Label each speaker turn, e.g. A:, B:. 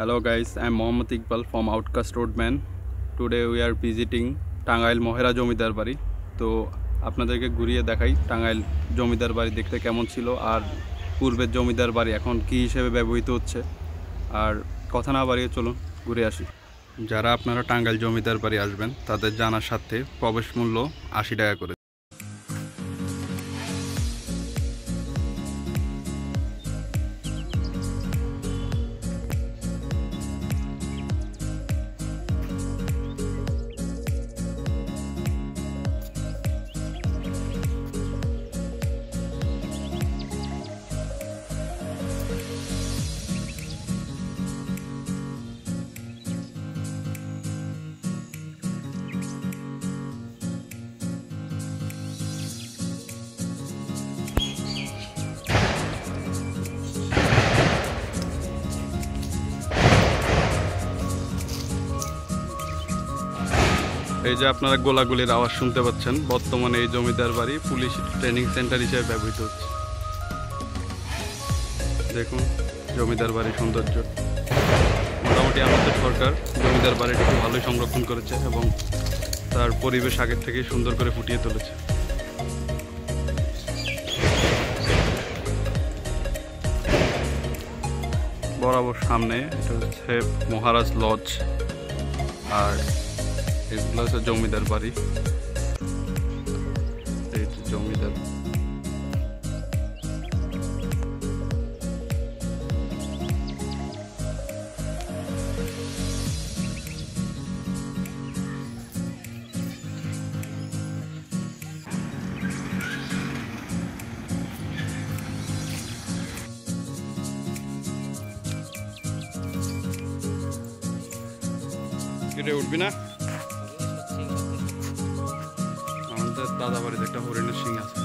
A: Hello guys, I am Mohammad Iqbal from Outcast Roadman. Today we are visiting Tangail Mohera Jamidar Bari. তো আপনাদেরকে ঘুরিয়ে দেখাই টাঙ্গাইল জমিদার বাড়ি দেখতে কেমন ছিল আর পূর্বের জমিদার বাড়ি এখন কী হিসেবে ব্যবহৃত হচ্ছে। আর কথা না বাড়িয়ে চলুন ঘুরে আসি। যারা আপনারা টাঙ্গাইল জমিদার বাড়ি আসবেন তাদের জানার সাথে প্রবেশ মূল্য ৮০ টাকা করে। এই যে আপনারা গোলাগুলির আওয়াজ শুনতে পাচ্ছেন, বর্তমানে এই জমিদার বাড়ি পুলিশ ট্রেনিং সেন্টার হিসেবে ব্যবহৃত হচ্ছে। দেখুন জমিদার বাড়ির সৌন্দর্য। মোটামুটি আমাদের সরকার জমিদার বাড়িটিকে ভালোই সংরক্ষণ করেছে এবং তার পরিবেশ আগের থেকেই সুন্দর করে ফুটিয়ে তুলেছে। বরাবর সামনে এটা হচ্ছে মহারাজ লজ আর এগুলো হচ্ছে জমিদার বাড়ি। এই জমিদার কেটে উঠবি না? আমাদের দাদা বাড়িতে একটা হরিণের শিং আছে।